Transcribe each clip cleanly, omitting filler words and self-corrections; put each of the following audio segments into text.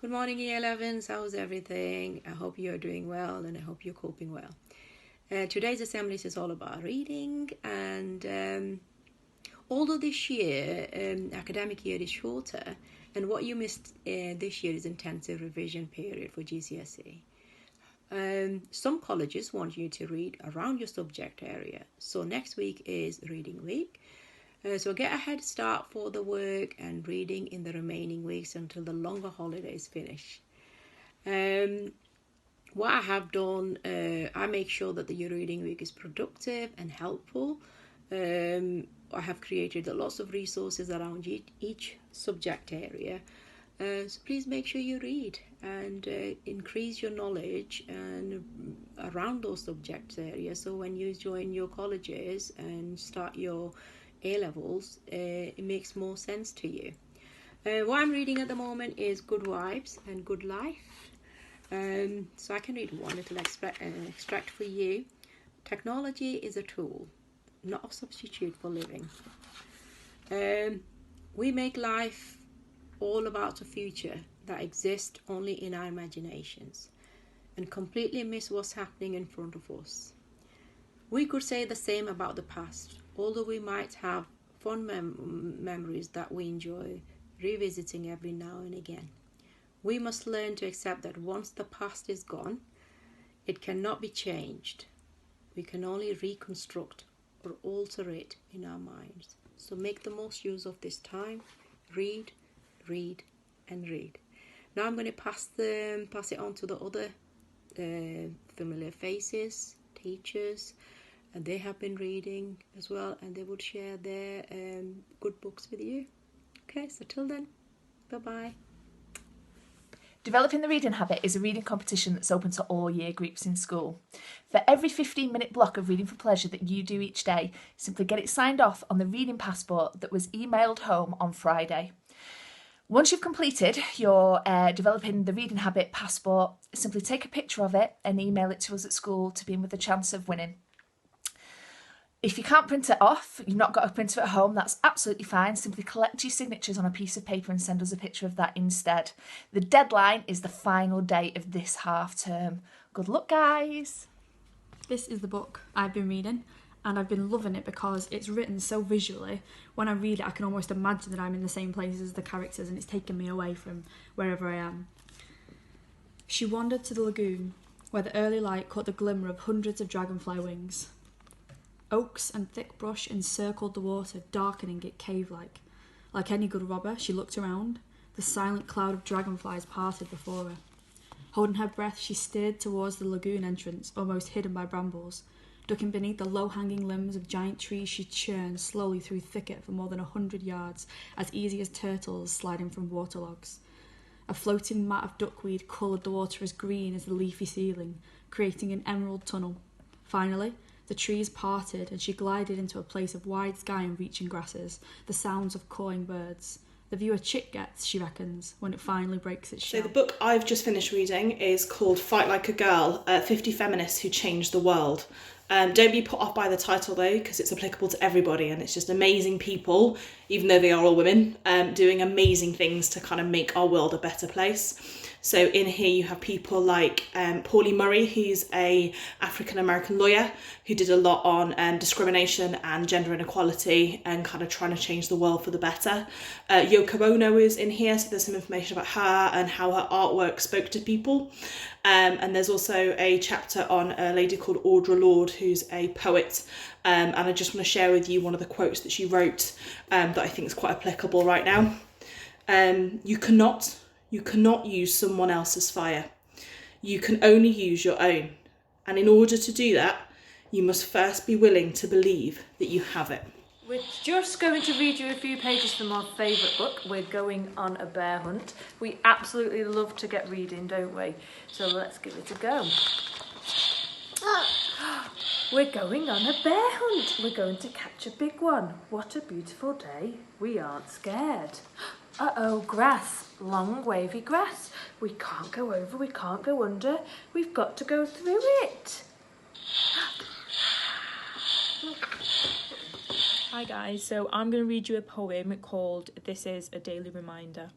Good morning, Year 11s. How's everything? I hope you're doing well and I hope you're coping well. Today's assembly is all about reading, and although this year, academic year, is shorter, and what you missed this year is intensive revision period for GCSE. Some colleges want you to read around your subject area. So next week is reading week. So get a head start for the work and reading in the remaining weeks until the longer holidays finish. What I have done, I make sure that your reading week is productive and helpful. I have created lots of resources around each subject area. So please make sure you read and increase your knowledge and around those subject areas. So when you join your colleges and start your A-levels, it makes more sense to you. What I'm reading at the moment is Good Vibes and Good Life. So I can read one little extract for you. Technology is a tool, not a substitute for living. We make life all about a future that exists only in our imaginations and completely miss what's happening in front of us. We could say the same about the past, although we might have fond memories that we enjoy revisiting every now and again. We must learn to accept that once the past is gone, it cannot be changed. We can only reconstruct or alter it in our minds. So make the most use of this time. Read, read, and read. Now I'm going to pass it on to the other familiar faces, teachers, and they have been reading as well, and they would share their good books with you. Okay, so till then, bye-bye. Developing the Reading Habit is a reading competition that's open to all year groups in school. For every 15-minute block of reading for pleasure that you do each day, simply get it signed off on the reading passport that was emailed home on Friday. Once you've completed your Developing the Reading Habit passport, simply take a picture of it and email it to us at school to be in with a chance of winning. If you can't print it off, you've not got a printer at home, that's absolutely fine. Simply collect your signatures on a piece of paper and send us a picture of that instead. The deadline is the final day of this half term. Good luck, guys. This is the book I've been reading, and I've been loving it because it's written so visually. When I read it, I can almost imagine that I'm in the same place as the characters, and it's taken me away from wherever I am. She wandered to the lagoon, where the early light caught the glimmer of hundreds of dragonfly wings. Oaks and thick brush encircled the water, darkening it cave-like. Like any good robber, she looked around. The silent cloud of dragonflies parted before her. Holding her breath, she steered towards the lagoon entrance, almost hidden by brambles. Ducking beneath the low-hanging limbs of giant trees, she churned slowly through thicket for more than 100 yards, as easy as turtles sliding from waterlogs. A floating mat of duckweed coloured the water as green as the leafy ceiling, creating an emerald tunnel. Finally, the trees parted and she glided into a place of wide sky and reaching grasses, the sounds of cawing birds. The view a chick gets, she reckons, when it finally breaks its shell. So the book I've just finished reading is called Fight Like a Girl, 50 Feminists Who Changed the World. Don't be put off by the title though, because it's applicable to everybody, and it's just amazing people, even though they are all women, doing amazing things to kind of make our world a better place. So in here you have people like Pauli Murray, who's a African-American lawyer who did a lot on discrimination and gender inequality and kind of trying to change the world for the better. Yoko Ono is in here, so there's some information about her and how her artwork spoke to people. And there's also a chapter on a lady called Audra Lorde, who's a poet. And I just want to share with you one of the quotes that she wrote that I think is quite applicable right now. You cannot use someone else's fire. You can only use your own. And in order to do that, you must first be willing to believe that you have it. We're just going to read you a few pages from our favourite book. We're going on a bear hunt. We absolutely love to get reading, don't we? So let's give it a go. We're going on a bear hunt. We're going to catch a big one. What a beautiful day. We aren't scared. Uh-oh, grass. Long wavy grass. We can't go over, we can't go under. We've got to go through it. Hi guys, so I'm going to read you a poem called This is a Daily Reminder.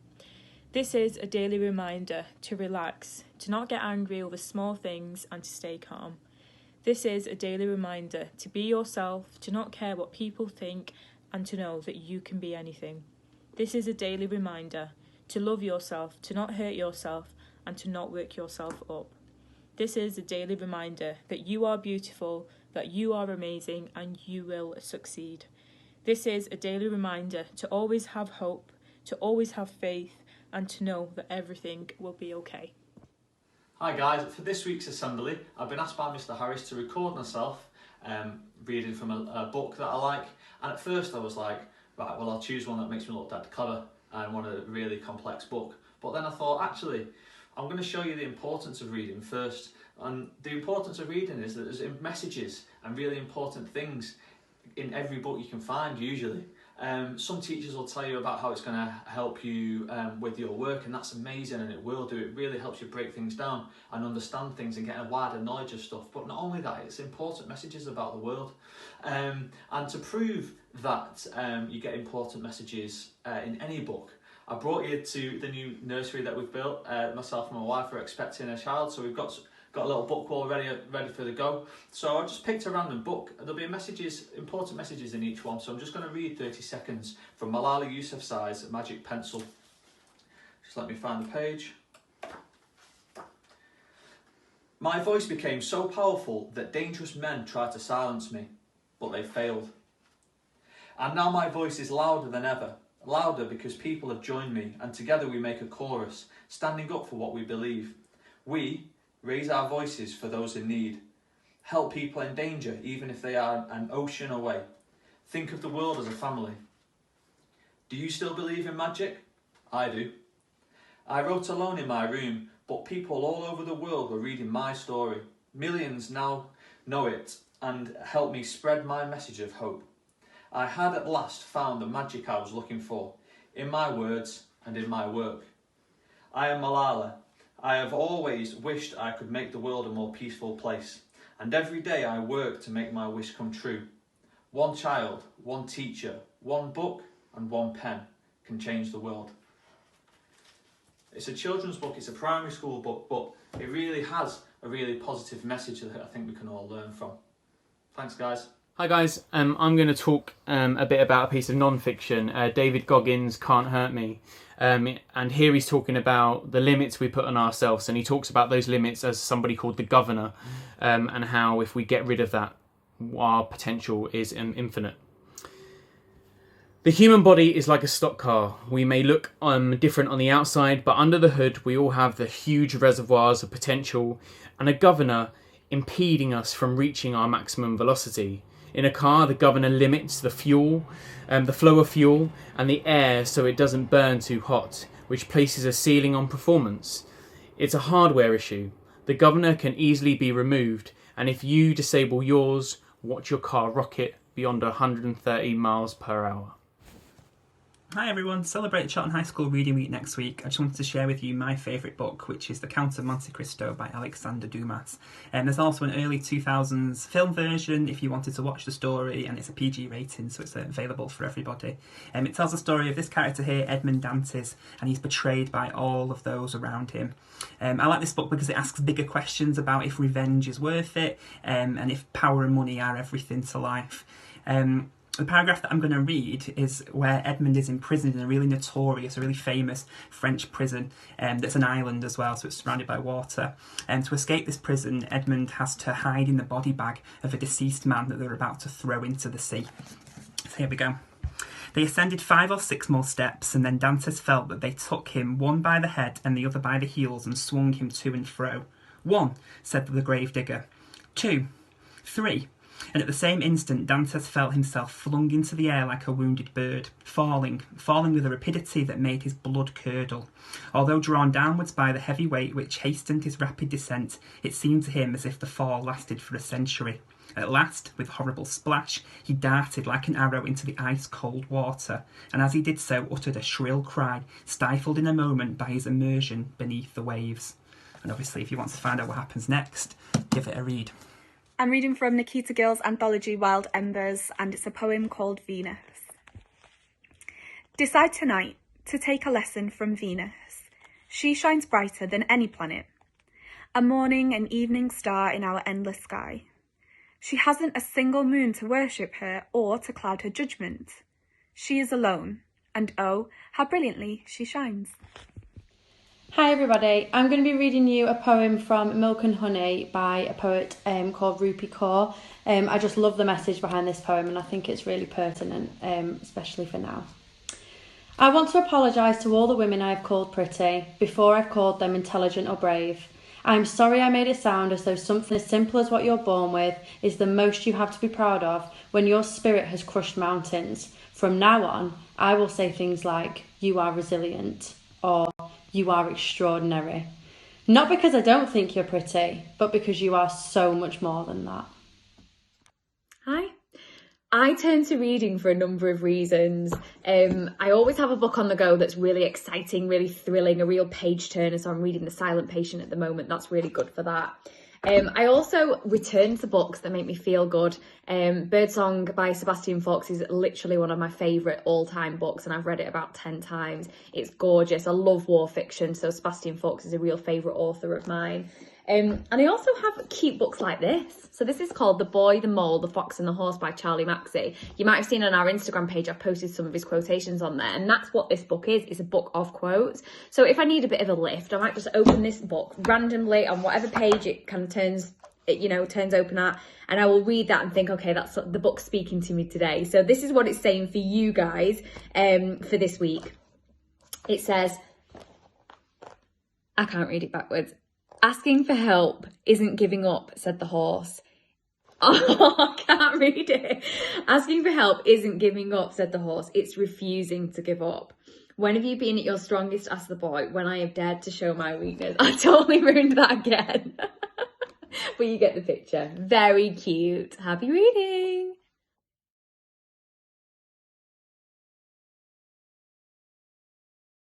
This is a daily reminder to relax, to not get angry over small things and to stay calm. This is a daily reminder to be yourself, to not care what people think and to know that you can be anything. This is a daily reminder to love yourself, to not hurt yourself and to not work yourself up. This is a daily reminder that you are beautiful, that you are amazing and you will succeed. This is a daily reminder to always have hope, to always have faith and to know that everything will be okay. Hi guys, for this week's assembly I've been asked by Mr. Harris to record myself reading from a book that I like, and at first I was like, right, well I'll choose one that makes me look that clever and want a really complex book, but then I thought actually I'm going to show you the importance of reading first, and the importance of reading is that there's messages and really important things in every book you can find usually. Some teachers will tell you about how it's going to help you with your work, and that's amazing, and it will do. It really helps you break things down and understand things and get a wider knowledge of stuff. But not only that, it's important messages about the world. And to prove that you get important messages in any book, I brought you to the new nursery that we've built. Myself and my wife are expecting a child, so we've got a little book wall ready for the go. So I just picked a random book. There'll be important messages in each one. So I'm just going to read 30 seconds from Malala Yousafzai's Magic Pencil. Just let me find the page. My voice became so powerful that dangerous men tried to silence me, but they failed. And now my voice is louder than ever. Louder because people have joined me, and together we make a chorus, standing up for what we believe. We raise our voices for those in need. Help people in danger, even if they are an ocean away. Think of the world as a family. Do you still believe in magic? I do. I wrote alone in my room, but people all over the world were reading my story. Millions now know it and help me spread my message of hope. I had at last found the magic I was looking for, in my words and in my work. I am Malala. I have always wished I could make the world a more peaceful place, and every day I work to make my wish come true. One child, one teacher, one book and one pen can change the world. It's a children's book, it's a primary school book, but it really has a really positive message that I think we can all learn from. Thanks guys. Hi guys, I'm going to talk a bit about a piece of non-fiction, David Goggins' Can't Hurt Me. And here he's talking about the limits we put on ourselves, and he talks about those limits as somebody called the governor, and how if we get rid of that, our potential is infinite. The human body is like a stock car. We may look different on the outside, but under the hood we all have the huge reservoirs of potential and a governor impeding us from reaching our maximum velocity. In a car, the governor limits the fuel, the flow of fuel and the air so it doesn't burn too hot, which places a ceiling on performance. It's a hardware issue. The governor can easily be removed, and if you disable yours, watch your car rocket beyond 130 miles per hour. Hi everyone, celebrate Charlton High School Reading Week next week. I just wanted to share with you my favourite book, which is The Count of Monte Cristo by Alexander Dumas. And there's also an early 2000s film version if you wanted to watch the story, and it's a PG rating, so it's available for everybody. It tells the story of this character here, Edmond Dantes, and he's betrayed by all of those around him. I like this book because it asks bigger questions about if revenge is worth it, and if power and money are everything to life. The paragraph that I'm going to read is where Edmond is imprisoned in a really notorious, a really famous French prison that's an island as well, so it's surrounded by water. And to escape this prison, Edmond has to hide in the body bag of a deceased man that they're about to throw into the sea. So here we go. They ascended 5 or 6 more steps, and then Dantes felt that they took him one by the head and the other by the heels and swung him to and fro. 1, said the gravedigger. 2, 3... And at the same instant, Dantes felt himself flung into the air like a wounded bird, falling with a rapidity that made his blood curdle. Although drawn downwards by the heavy weight which hastened his rapid descent, it seemed to him as if the fall lasted for a century. At last, with horrible splash, he darted like an arrow into the ice-cold water, and as he did so uttered a shrill cry, stifled in a moment by his immersion beneath the waves. And obviously, if you want to find out what happens next, give it a read. I'm reading from Nikita Gill's anthology Wild Embers, and it's a poem called Venus. Decide tonight to take a lesson from Venus. She shines brighter than any planet, a morning and evening star in our endless sky. She hasn't a single moon to worship her or to cloud her judgment. She is alone, and oh, how brilliantly she shines. Hi everybody, I'm going to be reading you a poem from Milk and Honey by a poet called Rupi Kaur. I just love the message behind this poem and I think it's really pertinent, especially for now. I want to apologise to all the women I have called pretty before I've called them intelligent or brave. I'm sorry I made it sound as though something as simple as what you're born with is the most you have to be proud of when your spirit has crushed mountains. From now on, I will say things like, you are resilient, or you are extraordinary. Not because I don't think you're pretty, but because you are so much more than that. Hi. I turn to reading for a number of reasons. I always have a book on the go that's really exciting, really thrilling, a real page turner. So I'm reading The Silent Patient at the moment. That's really good for that. I also return to books that make me feel good. Birdsong by Sebastian Fox is literally one of my favourite all-time books and I've read it about 10 times. It's gorgeous. I love war fiction, so Sebastian Fox is a real favourite author of mine. And I also have cute books like this. So this is called The Boy, the Mole, the Fox and the Horse by Charlie Maxie. You might have seen on our Instagram page, I've posted some of his quotations on there. And that's what this book is. It's a book of quotes. So if I need a bit of a lift, I might just open this book randomly on whatever page it kind of turns open at. And I will read that and think, okay, that's the book speaking to me today. So this is what it's saying for you guys for this week. It says, I can't read it backwards. Asking for help isn't giving up, said the horse. Oh, I can't read it. Asking for help isn't giving up, said the horse. It's refusing to give up. When have you been at your strongest, asked the boy, when I have dared to show my weakness? I totally ruined that again. But you get the picture. Very cute. Happy reading.